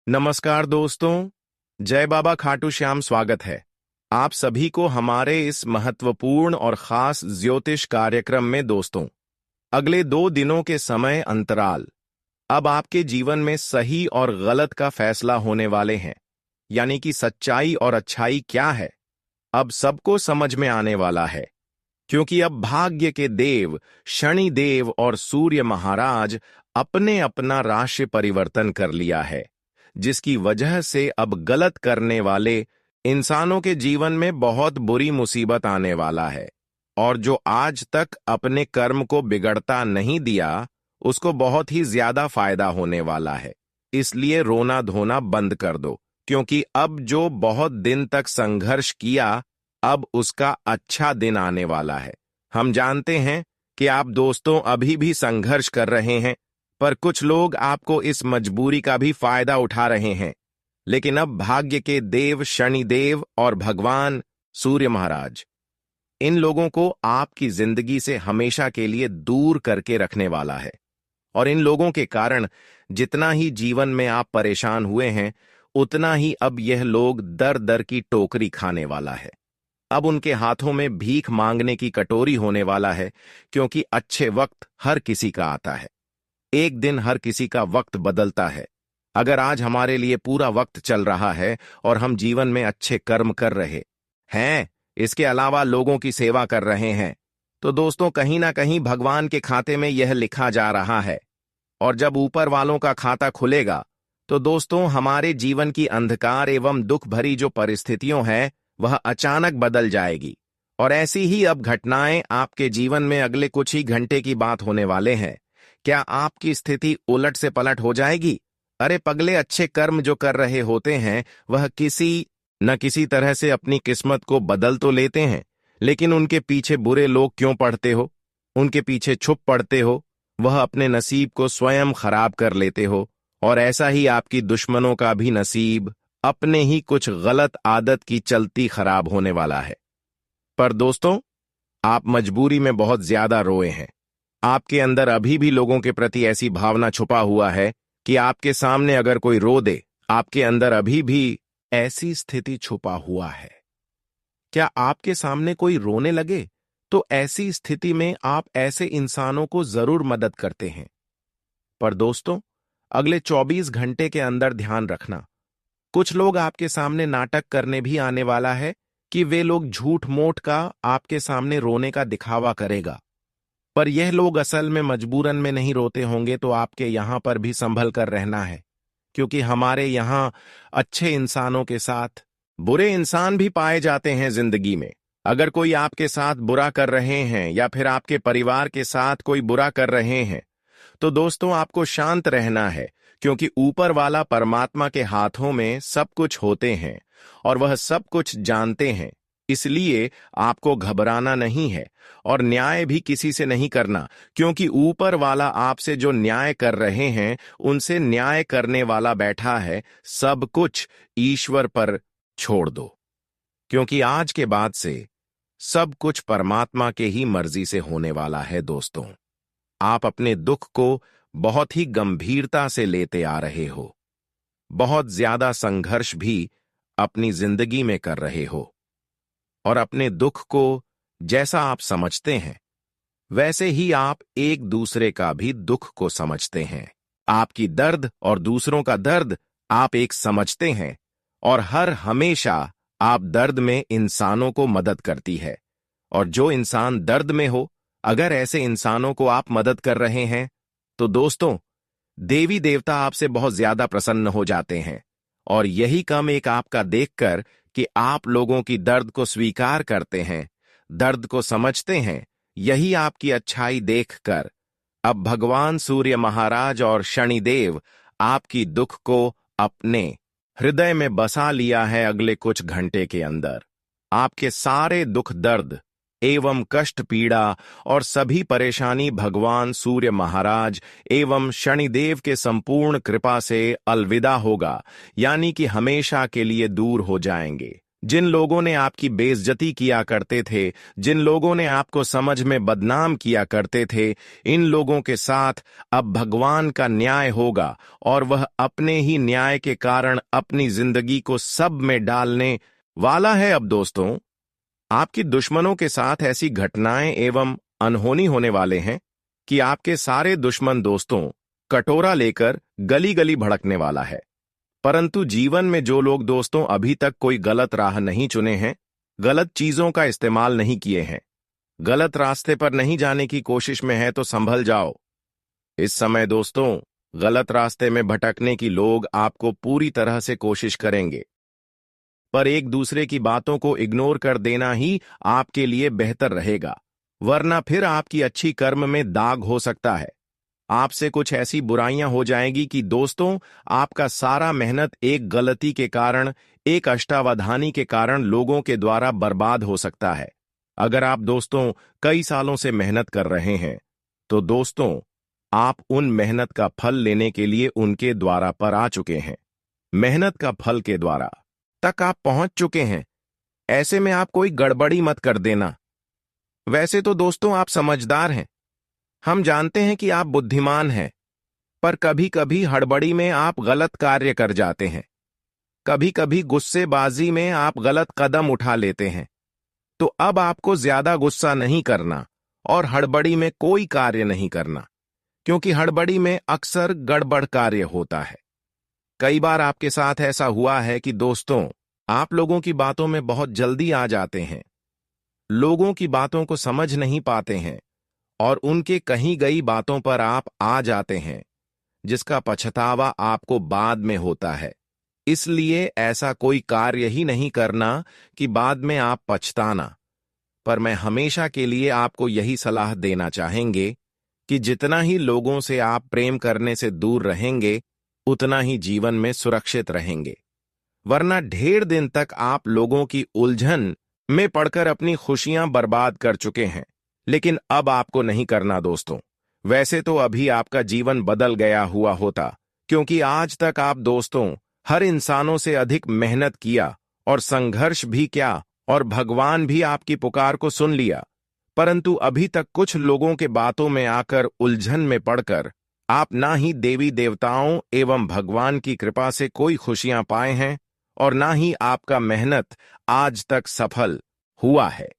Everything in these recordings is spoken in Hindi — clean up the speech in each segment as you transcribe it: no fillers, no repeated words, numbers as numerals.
नमस्कार दोस्तों, जय बाबा खाटू श्याम। स्वागत है आप सभी को हमारे इस महत्वपूर्ण और खास ज्योतिष कार्यक्रम में। दोस्तों, अगले 2 दिनों के समय अंतराल अब आपके जीवन में सही और गलत का फैसला होने वाले हैं, यानी कि सच्चाई और अच्छाई क्या है, अब सबको समझ में आने वाला है। क्योंकि अब भाग्य के देव शनि देव और सूर्य महाराज अपने अपना राशि परिवर्तन कर लिया है, जिसकी वजह से अब गलत करने वाले इंसानों के जीवन में बहुत बुरी मुसीबत आने वाला है। और जो आज तक अपने कर्म को बिगड़ता नहीं दिया, उसको बहुत ही ज्यादा फायदा होने वाला है। इसलिए रोना धोना बंद कर दो, क्योंकि अब जो बहुत दिन तक संघर्ष किया, अब उसका अच्छा दिन आने वाला है। हम जानते हैं कि आप दोस्तों अभी भी संघर्ष कर रहे हैं, पर कुछ लोग आपको इस मजबूरी का भी फायदा उठा रहे हैं। लेकिन अब भाग्य के देव शनि देव और भगवान सूर्य महाराज इन लोगों को आपकी जिंदगी से हमेशा के लिए दूर करके रखने वाला है। और इन लोगों के कारण जितना ही जीवन में आप परेशान हुए हैं, उतना ही अब यह लोग दर दर की टोकरी खाने वाला है। अब उनके हाथों में भीख मांगने की कटोरी होने वाला है, क्योंकि अच्छे वक्त हर किसी का आता है। एक दिन हर किसी का वक्त बदलता है। अगर आज हमारे लिए पूरा वक्त चल रहा है और हम जीवन में अच्छे कर्म कर रहे हैं, इसके अलावा लोगों की सेवा कर रहे हैं, तो दोस्तों कहीं ना कहीं भगवान के खाते में यह लिखा जा रहा है। और जब ऊपर वालों का खाता खुलेगा, तो दोस्तों हमारे जीवन की अंधकार एवं दुख भरी जो परिस्थितियों हैं, वह अचानक बदल जाएगी। और ऐसी ही अब घटनाएं आपके जीवन में अगले कुछ ही घंटे की बात होने वाले हैं। क्या आपकी स्थिति उलट से पलट हो जाएगी? अरे पगले, अच्छे कर्म जो कर रहे होते हैं, वह किसी न किसी तरह से अपनी किस्मत को बदल तो लेते हैं, लेकिन उनके पीछे बुरे लोग क्यों पड़ते हो? उनके पीछे छुप पड़ते हो। वह अपने नसीब को स्वयं खराब कर लेते हो। और ऐसा ही आपकी दुश्मनों का भी नसीब अपने ही कुछ गलत आदत की चलती खराब होने वाला है। पर दोस्तों, आप मजबूरी में बहुत ज्यादा रोए हैं। आपके अंदर अभी भी लोगों के प्रति ऐसी भावना छुपा हुआ है कि आपके सामने अगर कोई रो दे, आपके अंदर अभी भी ऐसी स्थिति छुपा हुआ है। क्या आपके सामने कोई रोने लगे, तो ऐसी स्थिति में आप ऐसे इंसानों को जरूर मदद करते हैं। पर दोस्तों, अगले 24 घंटे के अंदर ध्यान रखना, कुछ लोग आपके सामने नाटक करने भी आने वाला है कि वे लोग झूठ मूठ का आपके सामने रोने का दिखावा करेगा। पर यह लोग असल में मजबूरन में नहीं रोते होंगे, तो आपके यहां पर भी संभल कर रहना है। क्योंकि हमारे यहां अच्छे इंसानों के साथ बुरे इंसान भी पाए जाते हैं जिंदगी में। अगर कोई आपके साथ बुरा कर रहे हैं या फिर आपके परिवार के साथ कोई बुरा कर रहे हैं, तो दोस्तों आपको शांत रहना है। क्योंकि ऊपर वाला परमात्मा के हाथों में सब कुछ होते हैं और वह सब कुछ जानते हैं। इसलिए आपको घबराना नहीं है और न्याय भी किसी से नहीं करना, क्योंकि ऊपर वाला आपसे जो न्याय कर रहे हैं, उनसे न्याय करने वाला बैठा है। सब कुछ ईश्वर पर छोड़ दो, क्योंकि आज के बाद से सब कुछ परमात्मा के ही मर्जी से होने वाला है। दोस्तों, आप अपने दुख को बहुत ही गंभीरता से लेते आ रहे हो। बहुत ज्यादा संघर्ष भी अपनी जिंदगी में कर रहे हो। और अपने दुख को जैसा आप समझते हैं, वैसे ही आप एक दूसरे का भी दुख को समझते हैं। आपकी दर्द और दूसरों का दर्द आप एक समझते हैं। और हर हमेशा आप दर्द में इंसानों को मदद करती है। और जो इंसान दर्द में हो, अगर ऐसे इंसानों को आप मदद कर रहे हैं, तो दोस्तों देवी देवता आपसे बहुत ज्यादा प्रसन्न हो जाते हैं। और यही कम एक आपका देखकर कि आप लोगों की दर्द को स्वीकार करते हैं, दर्द को समझते हैं, यही आपकी अच्छाई देखकर अब भगवान सूर्य महाराज और शनिदेव आपकी दुख को अपने हृदय में बसा लिया है। अगले कुछ घंटे के अंदर आपके सारे दुख दर्द एवं कष्ट पीड़ा और सभी परेशानी भगवान सूर्य महाराज एवं शनिदेव के संपूर्ण कृपा से अलविदा होगा, यानी कि हमेशा के लिए दूर हो जाएंगे। जिन लोगों ने आपकी बेइज्जती किया करते थे, जिन लोगों ने आपको समझ में बदनाम किया करते थे, इन लोगों के साथ अब भगवान का न्याय होगा और वह अपने ही न्याय के कारण अपनी जिंदगी को सब में डालने वाला है। अब दोस्तों, आपकी दुश्मनों के साथ ऐसी घटनाएं एवं अनहोनी होने वाले हैं कि आपके सारे दुश्मन दोस्तों कटोरा लेकर गली गली भड़कने वाला है। परंतु जीवन में जो लोग दोस्तों अभी तक कोई गलत राह नहीं चुने हैं, गलत चीजों का इस्तेमाल नहीं किए हैं, गलत रास्ते पर नहीं जाने की कोशिश में है, तो संभल जाओ। इस समय दोस्तों गलत रास्ते में भटकने की लोग आपको पूरी तरह से कोशिश करेंगे, पर एक दूसरे की बातों को इग्नोर कर देना ही आपके लिए बेहतर रहेगा, वरना फिर आपकी अच्छी कर्म में दाग हो सकता है। आपसे कुछ ऐसी बुराइयां हो जाएंगी कि दोस्तों आपका सारा मेहनत एक गलती के कारण, एक अष्टावधानी के कारण लोगों के द्वारा बर्बाद हो सकता है। अगर आप दोस्तों कई सालों से मेहनत कर रहे हैं, तो दोस्तों आप उन मेहनत का फल लेने के लिए उनके द्वारा पर आ चुके हैं। मेहनत का फल के द्वारा तक आप पहुंच चुके हैं। ऐसे में आप कोई गड़बड़ी मत कर देना। वैसे तो दोस्तों आप समझदार हैं, हम जानते हैं कि आप बुद्धिमान हैं, पर कभी कभी हड़बड़ी में आप गलत कार्य कर जाते हैं, कभी कभी गुस्सेबाजी में आप गलत कदम उठा लेते हैं। तो अब आपको ज्यादा गुस्सा नहीं करना और हड़बड़ी में कोई कार्य नहीं करना, क्योंकि हड़बड़ी में अक्सर गड़बड़ कार्य होता है। कई बार आपके साथ ऐसा हुआ है कि दोस्तों आप लोगों की बातों में बहुत जल्दी आ जाते हैं, लोगों की बातों को समझ नहीं पाते हैं और उनके कहीं गई बातों पर आप आ जाते हैं, जिसका पछतावा आपको बाद में होता है। इसलिए ऐसा कोई कार्य ही नहीं करना कि बाद में आप पछताना। पर मैं हमेशा के लिए आपको यही सलाह देना चाहेंगे कि जितना ही लोगों से आप प्रेम करने से दूर रहेंगे, उतना ही जीवन में सुरक्षित रहेंगे, वरना ढेर दिन तक आप लोगों की उलझन में पड़कर अपनी खुशियां बर्बाद कर चुके हैं। लेकिन अब आपको नहीं करना दोस्तों। वैसे तो अभी आपका जीवन बदल गया हुआ होता, क्योंकि आज तक आप दोस्तों हर इंसानों से अधिक मेहनत किया और संघर्ष भी किया और भगवान भी आपकी पुकार को सुन लिया। परंतु अभी तक कुछ लोगों के बातों में आकर उलझन में पड़कर आप ना ही देवी देवताओं एवं भगवान की कृपा से कोई खुशियां पाए हैं और ना ही आपका मेहनत आज तक सफल हुआ है।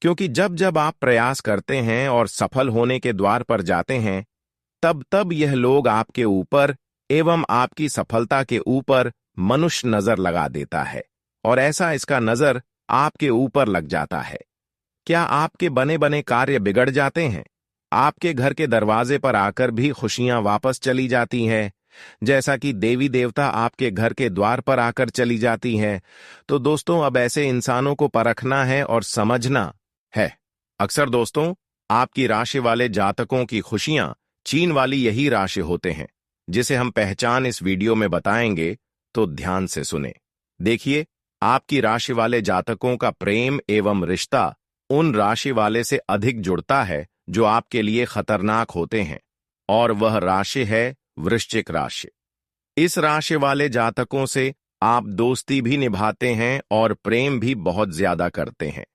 क्योंकि जब जब आप प्रयास करते हैं और सफल होने के द्वार पर जाते हैं, तब तब यह लोग आपके ऊपर एवं आपकी सफलता के ऊपर मनुष्य नजर लगा देता है और ऐसा इसका नजर आपके ऊपर लग जाता है। क्या आपके बने बने कार्य बिगड़ जाते हैं? आपके घर के दरवाजे पर आकर भी खुशियां वापस चली जाती हैं, जैसा कि देवी देवता आपके घर के द्वार पर आकर चली जाती हैं। तो दोस्तों अब ऐसे इंसानों को परखना है और समझना है। अक्सर दोस्तों आपकी राशि वाले जातकों की खुशियां चीन वाली यही राशि होते हैं, जिसे हम पहचान इस वीडियो में बताएंगे, तो ध्यान से सुने। देखिए, आपकी राशि वाले जातकों का प्रेम एवं रिश्ता उन राशि वाले से अधिक जुड़ता है जो आपके लिए खतरनाक होते हैं, और वह राशि है वृश्चिक राशि। इस राशि वाले जातकों से आप दोस्ती भी निभाते हैं और प्रेम भी बहुत ज्यादा करते हैं।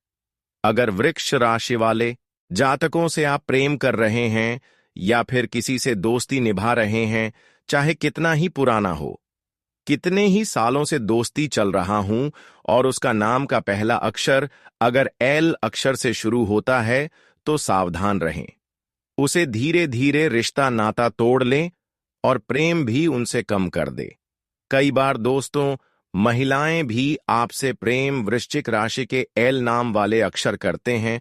अगर वृक्ष राशि वाले जातकों से आप प्रेम कर रहे हैं या फिर किसी से दोस्ती निभा रहे हैं, चाहे कितना ही पुराना हो, कितने ही सालों से दोस्ती चल रहा हूं और उसका नाम का पहला अक्षर अगर एल अक्षर से शुरू होता है, तो सावधान रहें। उसे धीरे धीरे रिश्ता नाता तोड़ लें और प्रेम भी उनसे कम कर दे। कई बार दोस्तों महिलाएं भी आपसे प्रेम वृश्चिक राशि के एल नाम वाले अक्षर करते हैं,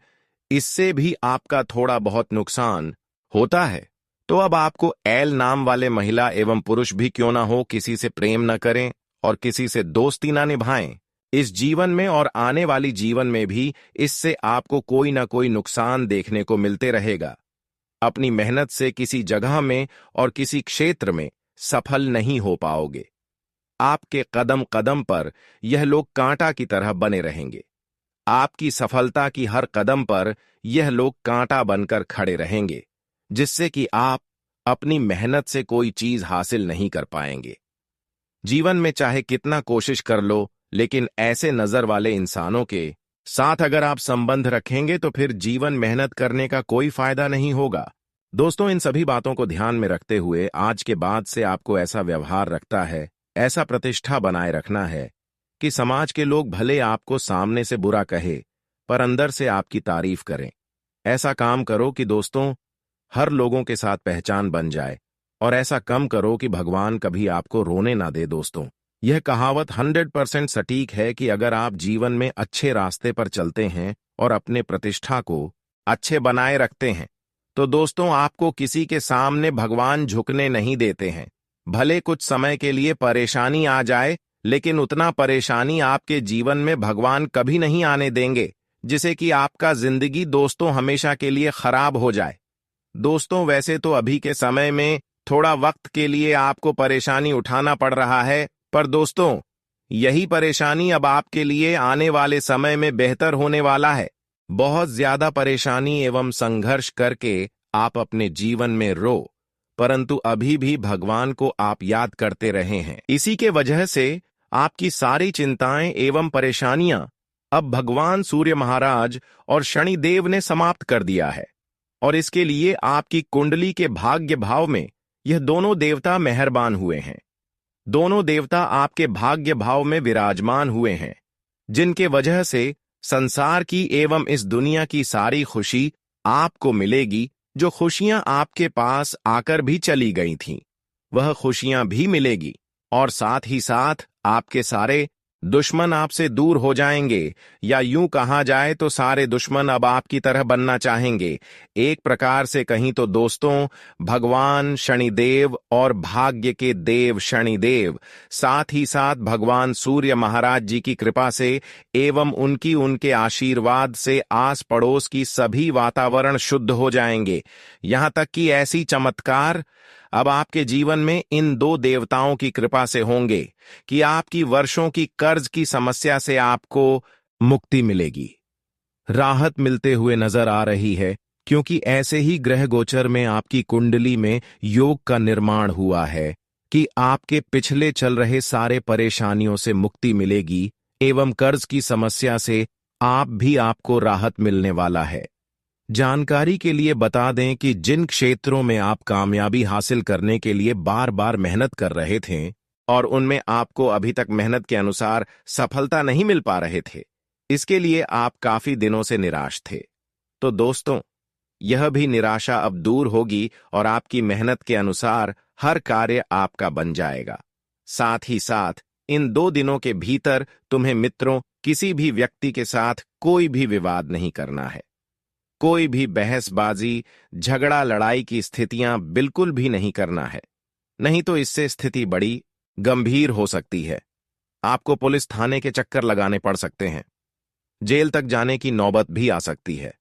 इससे भी आपका थोड़ा बहुत नुकसान होता है। तो अब आपको एल नाम वाले महिला एवं पुरुष भी क्यों ना हो, किसी से प्रेम न करें और किसी से दोस्ती ना निभाएं। इस जीवन में और आने वाली जीवन में भी इससे आपको कोई ना कोई नुकसान देखने को मिलते रहेगा। अपनी मेहनत से किसी जगह में और किसी क्षेत्र में सफल नहीं हो पाओगे। आपके कदम कदम पर यह लोग कांटा की तरह बने रहेंगे। आपकी सफलता की हर कदम पर यह लोग कांटा बनकर खड़े रहेंगे, जिससे कि आप अपनी मेहनत से कोई चीज हासिल नहीं कर पाएंगे। जीवन में चाहे कितना कोशिश कर लो, लेकिन ऐसे नजर वाले इंसानों के साथ अगर आप संबंध रखेंगे तो फिर जीवन मेहनत करने का कोई फायदा नहीं होगा। दोस्तों, इन सभी बातों को ध्यान में रखते हुए आज के बाद से आपको ऐसा व्यवहार रखता है, ऐसा प्रतिष्ठा बनाए रखना है कि समाज के लोग भले आपको सामने से बुरा कहे पर अंदर से आपकी तारीफ करें। ऐसा काम करो कि दोस्तों हर लोगों के साथ पहचान बन जाए, और ऐसा कम करो कि भगवान कभी आपको रोने ना दे। दोस्तों, यह कहावत 100% सटीक है कि अगर आप जीवन में अच्छे रास्ते पर चलते हैं और अपने प्रतिष्ठा को अच्छे बनाए रखते हैं तो दोस्तों आपको किसी के सामने भगवान झुकने नहीं देते हैं। भले कुछ समय के लिए परेशानी आ जाए, लेकिन उतना परेशानी आपके जीवन में भगवान कभी नहीं आने देंगे जिसे कि आपका जिंदगी दोस्तों हमेशा के लिए खराब हो जाए। दोस्तों, वैसे तो अभी के समय में थोड़ा वक्त के लिए आपको परेशानी उठाना पड़ रहा है, पर दोस्तों यही परेशानी अब आपके लिए आने वाले समय में बेहतर होने वाला है। बहुत ज्यादा परेशानी एवं संघर्ष करके आप अपने जीवन में रो, परंतु अभी भी भगवान को आप याद करते रहे हैं। इसी के वजह से आपकी सारी चिंताएं एवं परेशानियां अब भगवान सूर्य महाराज और शनिदेव ने समाप्त कर दिया है, और इसके लिए आपकी कुंडली के भाग्य भाव में यह दोनों देवता मेहरबान हुए हैं। दोनों देवता आपके भाग्य भाव में विराजमान हुए हैं, जिनके वजह से संसार की एवं इस दुनिया की सारी खुशी आपको मिलेगी। जो खुशियां आपके पास आकर भी चली गई थीं, वह खुशियां भी मिलेगी, और साथ ही साथ आपके सारे दुश्मन आपसे दूर हो जाएंगे, या यूं कहा जाए तो सारे दुश्मन अब आपकी तरह बनना चाहेंगे। एक प्रकार से कहीं तो दोस्तों भगवान शनिदेव और भाग्य के देव शनिदेव, साथ ही साथ भगवान सूर्य महाराज जी की कृपा से एवं उनके आशीर्वाद से आस पड़ोस की सभी वातावरण शुद्ध हो जाएंगे। यहां तक कि ऐसी चमत्कार अब आपके जीवन में इन दो देवताओं की कृपा से होंगे कि आपकी वर्षों की कर्ज की समस्या से आपको मुक्ति मिलेगी, राहत मिलते हुए नजर आ रही है, क्योंकि ऐसे ही ग्रह गोचर में आपकी कुंडली में योग का निर्माण हुआ है कि आपके पिछले चल रहे सारे परेशानियों से मुक्ति मिलेगी एवं कर्ज की समस्या से आपको राहत मिलने वाला है। जानकारी के लिए बता दें कि जिन क्षेत्रों में आप कामयाबी हासिल करने के लिए बार बार मेहनत कर रहे थे और उनमें आपको अभी तक मेहनत के अनुसार सफलता नहीं मिल पा रहे थे, इसके लिए आप काफी दिनों से निराश थे, तो दोस्तों यह भी निराशा अब दूर होगी और आपकी मेहनत के अनुसार हर कार्य आपका बन जाएगा। साथ ही साथ इन 2 दिनों के भीतर तुम्हें मित्रों किसी भी व्यक्ति के साथ कोई भी विवाद नहीं करना है। कोई भी बहसबाजी, झगड़ा, लड़ाई की स्थितियां बिल्कुल भी नहीं करना है, नहीं तो इससे स्थिति बड़ी गंभीर हो सकती है। आपको पुलिस थाने के चक्कर लगाने पड़ सकते हैं, जेल तक जाने की नौबत भी आ सकती है।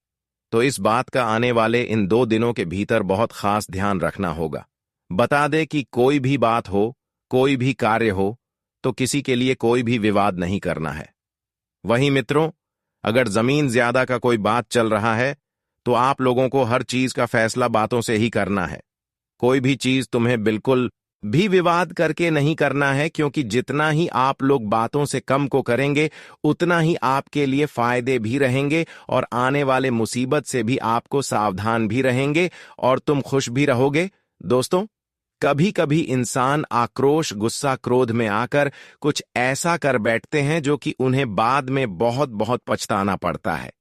तो इस बात का आने वाले इन 2 दिनों के भीतर बहुत खास ध्यान रखना होगा। बता दे कि कोई भी बात हो, कोई भी कार्य हो, तो किसी के लिए कोई भी विवाद नहीं करना है। वहीं मित्रों, अगर जमीन ज्यादा का कोई बात चल रहा है तो आप लोगों को हर चीज का फैसला बातों से ही करना है। कोई भी चीज तुम्हें बिल्कुल भी विवाद करके नहीं करना है, क्योंकि जितना ही आप लोग बातों से कम को करेंगे उतना ही आपके लिए फायदे भी रहेंगे और आने वाले मुसीबत से भी आपको सावधान भी रहेंगे और तुम खुश भी रहोगे। दोस्तों, कभी कभी इंसान आक्रोश, गुस्सा, क्रोध में आकर कुछ ऐसा कर बैठते हैं जो कि उन्हें बाद में बहुत बहुत पछताना पड़ता है।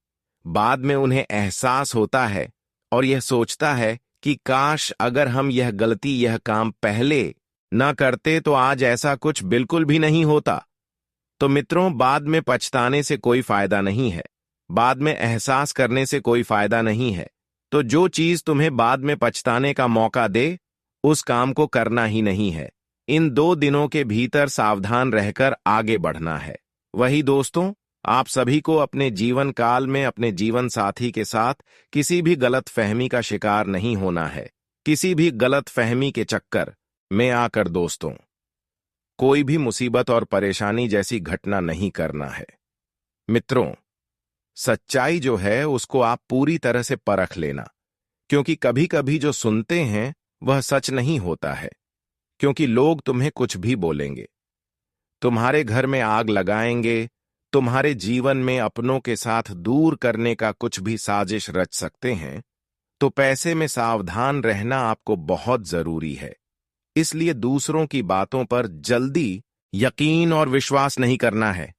बाद में उन्हें एहसास होता है और यह सोचता है कि काश अगर हम यह गलती, यह काम पहले न करते तो आज ऐसा कुछ बिल्कुल भी नहीं होता। तो मित्रों, बाद में पछताने से कोई फायदा नहीं है, बाद में एहसास करने से कोई फायदा नहीं है। तो जो चीज तुम्हें बाद में पछताने का मौका दे उस काम को करना ही नहीं है। इन 2 दिनों के भीतर सावधान रहकर आगे बढ़ना है। वही दोस्तों, आप सभी को अपने जीवन काल में अपने जीवन साथी के साथ किसी भी गलत फहमी का शिकार नहीं होना है। किसी भी गलत फहमी के चक्कर में आकर दोस्तों कोई भी मुसीबत और परेशानी जैसी घटना नहीं करना है। मित्रों, सच्चाई जो है उसको आप पूरी तरह से परख लेना, क्योंकि कभी कभी जो सुनते हैं वह सच नहीं होता है, क्योंकि लोग तुम्हें कुछ भी बोलेंगे। तुम्हारे घर में आग लगाएंगे, तुम्हारे जीवन में अपनों के साथ दूर करने का कुछ भी साजिश रच सकते हैं, तो पैसे में सावधान रहना आपको बहुत जरूरी है। इसलिए दूसरों की बातों पर जल्दी यकीन और विश्वास नहीं करना है,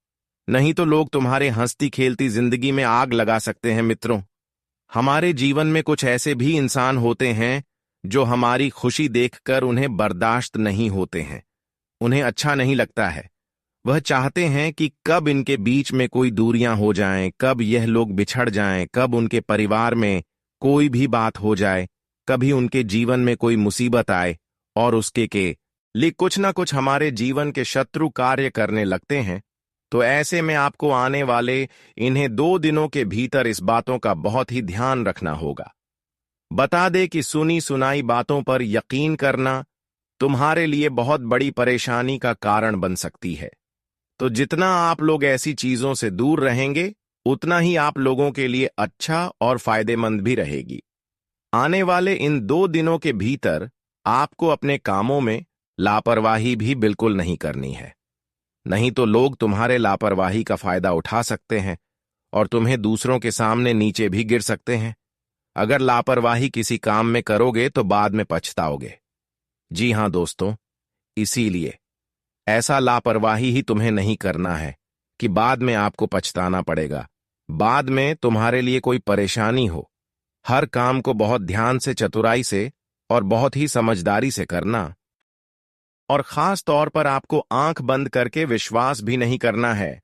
नहीं तो लोग तुम्हारे हंसती खेलती जिंदगी में आग लगा सकते हैं। मित्रों, हमारे जीवन में कुछ ऐसे भी इंसान होते हैं जो हमारी खुशी देखकर उन्हें बर्दाश्त नहीं होते हैं, उन्हें अच्छा नहीं लगता है। वह चाहते हैं कि कब इनके बीच में कोई दूरियां हो जाएं, कब यह लोग बिछड़ जाएं, कब उनके परिवार में कोई भी बात हो जाए, कभी उनके जीवन में कोई मुसीबत आए और उसके के लिए कुछ ना कुछ हमारे जीवन के शत्रु कार्य करने लगते हैं। तो ऐसे में आपको आने वाले इन्हें 2 दिनों के भीतर इस बातों का बहुत ही ध्यान रखना होगा। बता दे कि सुनी सुनाई बातों पर यकीन करना तुम्हारे लिए बहुत बड़ी परेशानी का कारण बन सकती है। तो जितना आप लोग ऐसी चीजों से दूर रहेंगे, उतना ही आप लोगों के लिए अच्छा और फायदेमंद भी रहेगी। आने वाले इन 2 दिनों के भीतर आपको अपने कामों में लापरवाही भी बिल्कुल नहीं करनी है, नहीं तो लोग तुम्हारे लापरवाही का फायदा उठा सकते हैं और तुम्हें दूसरों के सामने नीचे भी गिर सकते हैं। अगर लापरवाही किसी काम में करोगे तो बाद में पछताओगे। जी हां दोस्तों, इसीलिए ऐसा लापरवाही ही तुम्हें नहीं करना है कि बाद में आपको पछताना पड़ेगा, बाद में तुम्हारे लिए कोई परेशानी हो। हर काम को बहुत ध्यान से, चतुराई से और बहुत ही समझदारी से करना, और खास तौर पर आपको आंख बंद करके विश्वास भी नहीं करना है।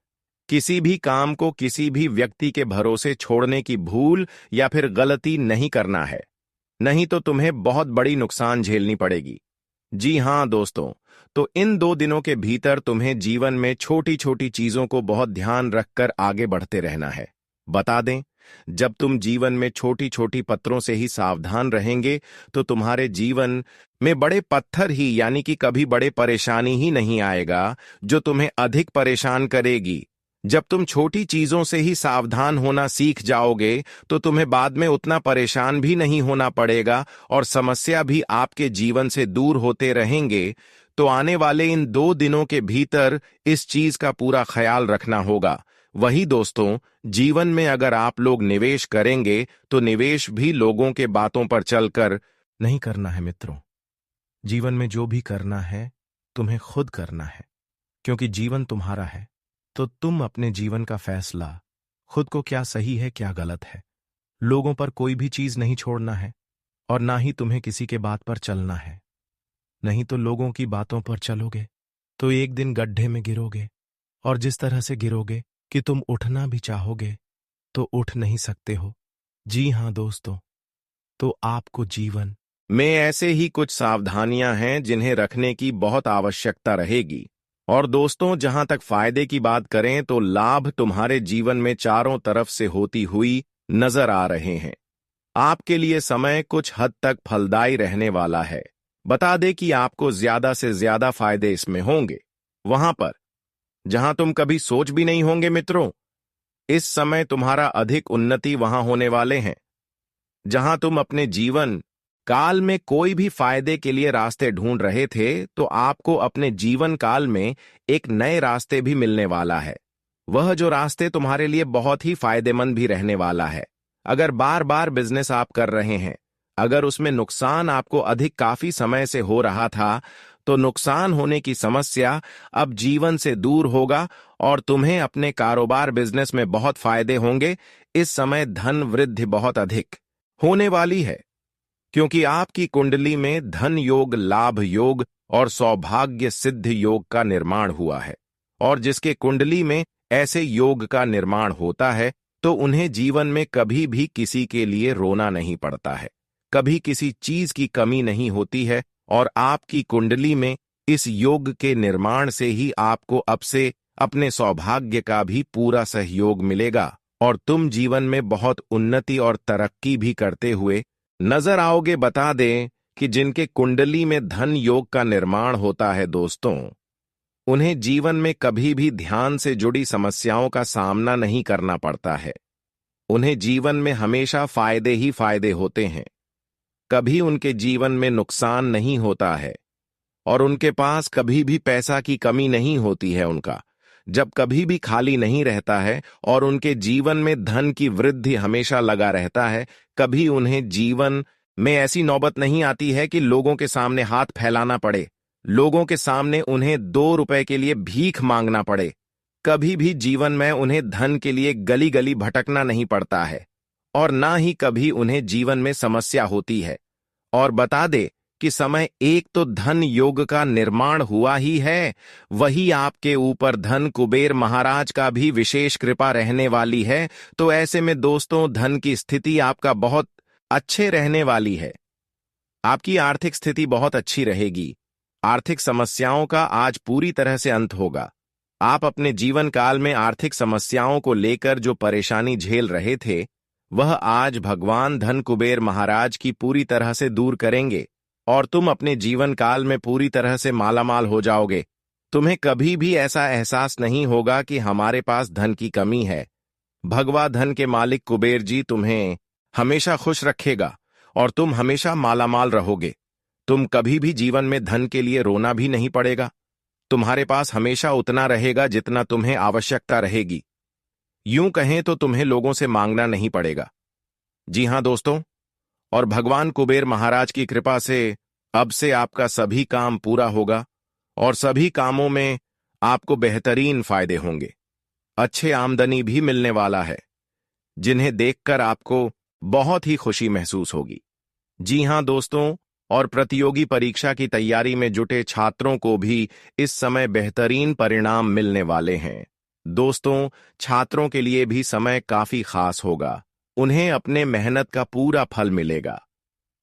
किसी भी काम को किसी भी व्यक्ति के भरोसे छोड़ने की भूल या फिर गलती नहीं करना है, नहीं तो तुम्हें बहुत बड़ी नुकसान झेलनी पड़ेगी। जी हां दोस्तों, तो इन 2 दिनों के भीतर तुम्हें जीवन में छोटी छोटी चीजों को बहुत ध्यान रखकर आगे बढ़ते रहना है। बता दें, जब तुम जीवन में छोटी छोटी पत्थरों से ही सावधान रहेंगे तो तुम्हारे जीवन में बड़े पत्थर ही यानी कि कभी बड़े परेशानी ही नहीं आएगा जो तुम्हें अधिक परेशान करेगी। जब तुम छोटी चीजों से ही सावधान होना सीख जाओगे तो तुम्हें बाद में उतना परेशान भी नहीं होना पड़ेगा और समस्या भी आपके जीवन से दूर होते रहेंगे। तो आने वाले इन 2 दिनों के भीतर इस चीज का पूरा ख्याल रखना होगा। वही दोस्तों, जीवन में अगर आप लोग निवेश करेंगे तो निवेश भी लोगों के बातों पर चलकर नहीं करना है। मित्रों, जीवन में जो भी करना है तुम्हें खुद करना है, क्योंकि जीवन तुम्हारा है। तो तुम अपने जीवन का फैसला खुद को, क्या सही है क्या गलत है। लोगों पर कोई भी चीज नहीं छोड़ना है और ना ही तुम्हें किसी के बात पर चलना है, नहीं तो लोगों की बातों पर चलोगे तो एक दिन गड्ढे में गिरोगे, और जिस तरह से गिरोगे कि तुम उठना भी चाहोगे तो उठ नहीं सकते हो। जी हां दोस्तों, तो आपको जीवन में ऐसे ही कुछ सावधानियां हैं जिन्हें रखने की बहुत आवश्यकता रहेगी। और दोस्तों, जहां तक फायदे की बात करें तो लाभ तुम्हारे जीवन में चारों तरफ से होती हुई नजर आ रहे हैं। आपके लिए समय कुछ हद तक फलदायी रहने वाला है। बता दे कि आपको ज्यादा से ज्यादा फायदे इसमें होंगे वहां पर जहां तुम कभी सोच भी नहीं होंगे। मित्रों, इस समय तुम्हारा अधिक उन्नति वहां होने वाले हैं। जहां तुम अपने जीवन काल में कोई भी फायदे के लिए रास्ते ढूंढ रहे थे, तो आपको अपने जीवन काल में एक नए रास्ते भी मिलने वाला है। वह जो रास्ते तुम्हारे लिए बहुत ही फायदेमंद भी रहने वाला है। अगर बार बार बिजनेस आप कर रहे हैं, अगर उसमें नुकसान आपको अधिक काफी समय से हो रहा था, तो नुकसान होने की समस्या अब जीवन से दूर होगा और तुम्हें अपने कारोबार बिजनेस में बहुत फायदे होंगे। इस समय धन वृद्धि बहुत अधिक होने वाली है, क्योंकि आपकी कुंडली में धन योग, लाभ योग और सौभाग्य सिद्ध योग का निर्माण हुआ है। और जिसके कुंडली में ऐसे योग का निर्माण होता है तो उन्हें जीवन में कभी भी किसी के लिए रोना नहीं पड़ता है, कभी किसी चीज की कमी नहीं होती है। और आपकी कुंडली में इस योग के निर्माण से ही आपको अब से अपने सौभाग्य का भी पूरा सहयोग मिलेगा और तुम जीवन में बहुत उन्नति और तरक्की भी करते हुए नजर आओगे। बता दें कि जिनके कुंडली में धन योग का निर्माण होता है दोस्तों, उन्हें जीवन में कभी भी ध्यान से जुड़ी समस्याओं का सामना नहीं करना पड़ता है। उन्हें जीवन में हमेशा फायदे ही फायदे होते हैं, कभी उनके जीवन में नुकसान नहीं होता है। और उनके पास कभी भी पैसा की कमी नहीं होती है। उनका जब कभी भी खाली नहीं रहता है और उनके जीवन में धन की वृद्धि हमेशा लगा रहता है। कभी उन्हें जीवन में ऐसी नौबत नहीं आती है कि लोगों के सामने हाथ फैलाना पड़े, लोगों के सामने उन्हें 2 रुपए के लिए भीख मांगना पड़े। कभी भी जीवन में उन्हें धन के लिए गली गली भटकना नहीं पड़ता है और ना ही कभी उन्हें जीवन में समस्या होती है। और बता दे कि समय एक तो धन योग का निर्माण हुआ ही है, वही आपके ऊपर धन कुबेर महाराज का भी विशेष कृपा रहने वाली है। तो ऐसे में दोस्तों धन की स्थिति आपका बहुत अच्छे रहने वाली है। आपकी आर्थिक स्थिति बहुत अच्छी रहेगी। आर्थिक समस्याओं का आज पूरी तरह से अंत होगा। आप अपने जीवन काल में आर्थिक समस्याओं को लेकर जो परेशानी झेल रहे थे, वह आज भगवान धन कुबेर महाराज की पूरी तरह से दूर करेंगे और तुम अपने जीवन काल में पूरी तरह से मालामाल हो जाओगे। तुम्हें कभी भी ऐसा एहसास नहीं होगा कि हमारे पास धन की कमी है। भगवा धन के मालिक कुबेर जी तुम्हें हमेशा खुश रखेगा और तुम हमेशा मालामाल रहोगे। तुम कभी भी जीवन में धन के लिए रोना भी नहीं पड़ेगा। तुम्हारे पास हमेशा उतना रहेगा जितना तुम्हें आवश्यकता रहेगी। यूं कहें तो तुम्हें लोगों से मांगना नहीं पड़ेगा। जी हां दोस्तों, और भगवान कुबेर महाराज की कृपा से अब से आपका सभी काम पूरा होगा और सभी कामों में आपको बेहतरीन फायदे होंगे। अच्छे आमदनी भी मिलने वाला है, जिन्हें देखकर आपको बहुत ही खुशी महसूस होगी। जी हां दोस्तों, और प्रतियोगी परीक्षा की तैयारी में जुटे छात्रों को भी इस समय बेहतरीन परिणाम मिलने वाले हैं। दोस्तों, छात्रों के लिए भी समय काफी खास होगा। उन्हें अपने मेहनत का पूरा फल मिलेगा।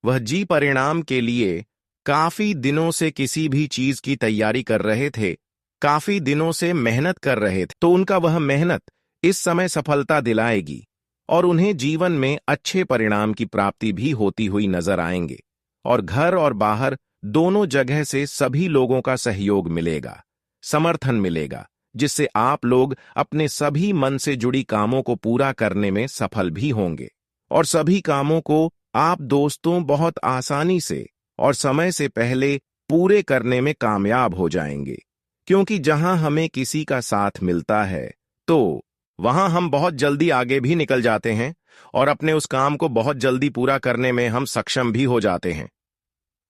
वह जी परिणाम के लिए काफी दिनों से किसी भी चीज की तैयारी कर रहे थे, काफी दिनों से मेहनत कर रहे थे, तो उनका वह मेहनत इस समय सफलता दिलाएगी और उन्हें जीवन में अच्छे परिणाम की प्राप्ति भी होती हुई नजर आएंगे। और घर और बाहर दोनों जगह से सभी लोगों का सहयोग मिलेगा, समर्थन मिलेगा, जिससे आप लोग अपने सभी मन से जुड़ी कामों को पूरा करने में सफल भी होंगे और सभी कामों को आप दोस्तों बहुत आसानी से और समय से पहले पूरे करने में कामयाब हो जाएंगे। क्योंकि जहां हमें किसी का साथ मिलता है तो वहां हम बहुत जल्दी आगे भी निकल जाते हैं और अपने उस काम को बहुत जल्दी पूरा करने में हम सक्षम भी हो जाते हैं।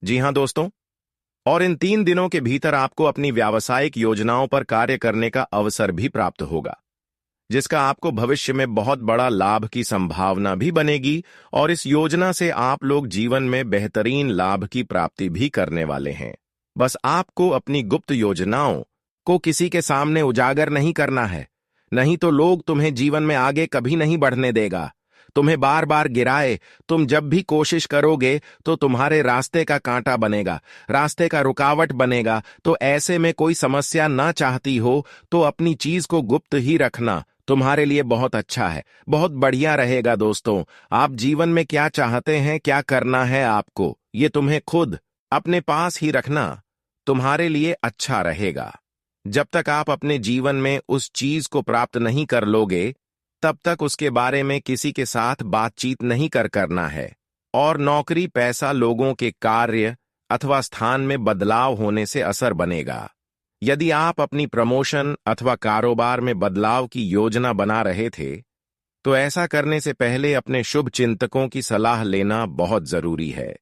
जी हां दोस्तों, और इन 3 दिनों के भीतर आपको अपनी व्यावसायिक योजनाओं पर कार्य करने का अवसर भी प्राप्त होगा, जिसका आपको भविष्य में बहुत बड़ा लाभ की संभावना भी बनेगी और इस योजना से आप लोग जीवन में बेहतरीन लाभ की प्राप्ति भी करने वाले हैं। बस आपको अपनी गुप्त योजनाओं को किसी के सामने उजागर नहीं करना है, नहीं तो लोग तुम्हें जीवन में आगे कभी नहीं बढ़ने देगा। तुम्हें बार बार गिराए, तुम जब भी कोशिश करोगे तो तुम्हारे रास्ते का कांटा बनेगा, रास्ते का रुकावट बनेगा। तो ऐसे में कोई समस्या ना चाहती हो तो अपनी चीज को गुप्त ही रखना तुम्हारे लिए बहुत अच्छा है, बहुत बढ़िया रहेगा। दोस्तों, आप जीवन में क्या चाहते हैं, क्या करना है आपको, ये तुम्हें खुद अपने पास ही रखना तुम्हारे लिए अच्छा रहेगा। जब तक आप अपने जीवन में उस चीज को प्राप्त नहीं कर लोगे, तब तक उसके बारे में किसी के साथ बातचीत नहीं करना है। और नौकरी, पैसा, लोगों के कार्य अथवा स्थान में बदलाव होने से असर बनेगा। यदि आप अपनी प्रमोशन अथवा कारोबार में बदलाव की योजना बना रहे थे, तो ऐसा करने से पहले अपने शुभ चिंतकों की सलाह लेना बहुत जरूरी है।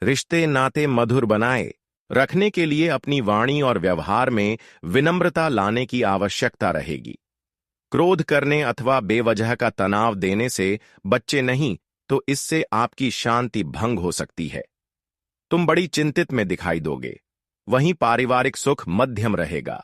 रिश्ते नाते मधुर बनाए रखने के लिए अपनी वाणी और व्यवहार में विनम्रता लाने की आवश्यकता रहेगी। क्रोध करने अथवा बेवजह का तनाव देने से बच्चे नहीं, तो इससे आपकी शांति भंग हो सकती है। तुम बड़ी चिंतित में दिखाई दोगे। वहीं पारिवारिक सुख मध्यम रहेगा।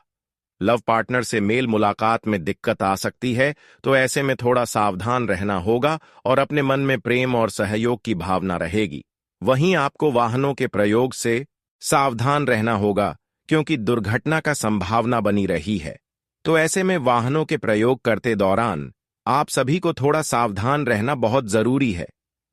लव पार्टनर से मेल मुलाकात में दिक्कत आ सकती है, तो ऐसे में थोड़ा सावधान रहना होगा और अपने मन में प्रेम और सहयोग की भावना रहेगी। वहीं आपको वाहनों के प्रयोग से सावधान रहना होगा, क्योंकि दुर्घटना का संभावना बनी रही है। तो ऐसे में वाहनों के प्रयोग करते दौरान आप सभी को थोड़ा सावधान रहना बहुत जरूरी है,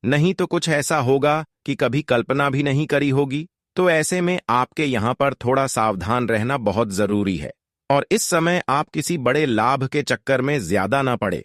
नहीं तो कुछ ऐसा होगा कि कभी कल्पना भी नहीं करी होगी। तो ऐसे में आपके यहां पर थोड़ा सावधान रहना बहुत जरूरी है और इस समय आप किसी बड़े लाभ के चक्कर में ज्यादा ना पड़े।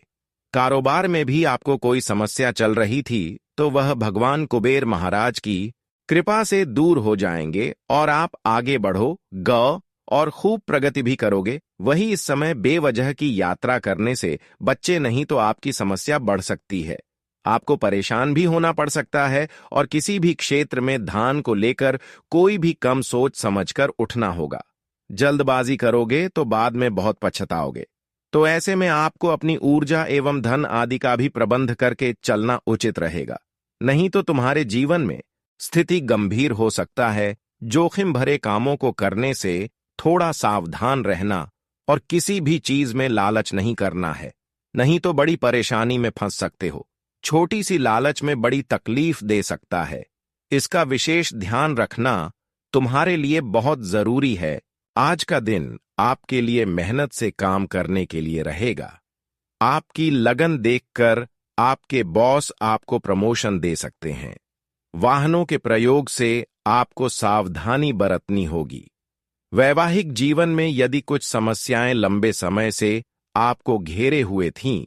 कारोबार में भी आपको कोई समस्या चल रही थी, तो वह भगवान कुबेर महाराज की कृपा से दूर हो जाएंगे और आप आगे बढ़ो ग और खूब प्रगति भी करोगे। वही इस समय बेवजह की यात्रा करने से बच्चे नहीं तो आपकी समस्या बढ़ सकती है। आपको परेशान भी होना पड़ सकता है और किसी भी क्षेत्र में ध्यान को लेकर कोई भी कम सोच समझकर उठना होगा। जल्दबाजी करोगे तो बाद में बहुत पछताओगे। तो ऐसे में आपको अपनी ऊर्जा एवं धन आदि का भी प्रबंध करके चलना उचित रहेगा, नहीं तो तुम्हारे जीवन में स्थिति गंभीर हो सकता है। जोखिम भरे कामों को करने से थोड़ा सावधान रहना और किसी भी चीज में लालच नहीं करना है, नहीं तो बड़ी परेशानी में फंस सकते हो। छोटी सी लालच में बड़ी तकलीफ दे सकता है, इसका विशेष ध्यान रखना तुम्हारे लिए बहुत जरूरी है। आज का दिन आपके लिए मेहनत से काम करने के लिए रहेगा। आपकी लगन देखकर आपके बॉस आपको प्रमोशन दे सकते हैं। वाहनों के प्रयोग से आपको सावधानी बरतनी होगी। वैवाहिक जीवन में यदि कुछ समस्याएं लंबे समय से आपको घेरे हुए थीं,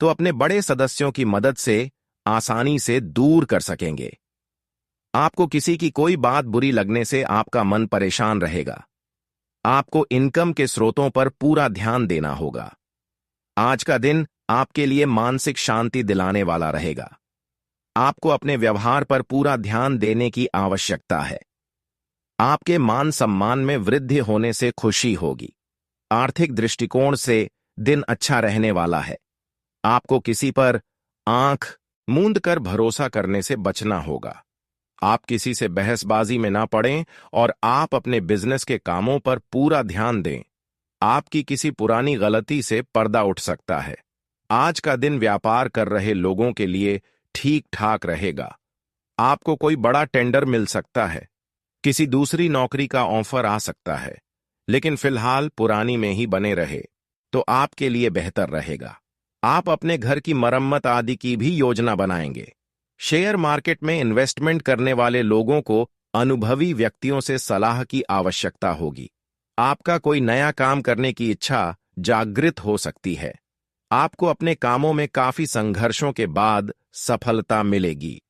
तो अपने बड़े सदस्यों की मदद से आसानी से दूर कर सकेंगे। आपको किसी की कोई बात बुरी लगने से आपका मन परेशान रहेगा। आपको इनकम के स्रोतों पर पूरा ध्यान देना होगा। आज का दिन आपके लिए मानसिक शांति दिलाने वाला रहेगा। आपको अपने व्यवहार पर पूरा ध्यान देने की आवश्यकता है। आपके मान सम्मान में वृद्धि होने से खुशी होगी। आर्थिक दृष्टिकोण से दिन अच्छा रहने वाला है। आपको किसी पर आंख मूंद कर भरोसा करने से बचना होगा। आप किसी से बहसबाजी में ना पड़ें और आप अपने बिजनेस के कामों पर पूरा ध्यान दें। आपकी किसी पुरानी गलती से पर्दा उठ सकता है। आज का दिन व्यापार कर रहे लोगों के लिए ठीक ठाक रहेगा। आपको कोई बड़ा टेंडर मिल सकता है। किसी दूसरी नौकरी का ऑफर आ सकता है, लेकिन फिलहाल पुरानी में ही बने रहे तो आपके लिए बेहतर रहेगा। आप अपने घर की मरम्मत आदि की भी योजना बनाएंगे। शेयर मार्केट में इन्वेस्टमेंट करने वाले लोगों को अनुभवी व्यक्तियों से सलाह की आवश्यकता होगी। आपका कोई नया काम करने की इच्छा जागृत हो सकती है। आपको अपने कामों में काफी संघर्षों के बाद सफलता मिलेगी।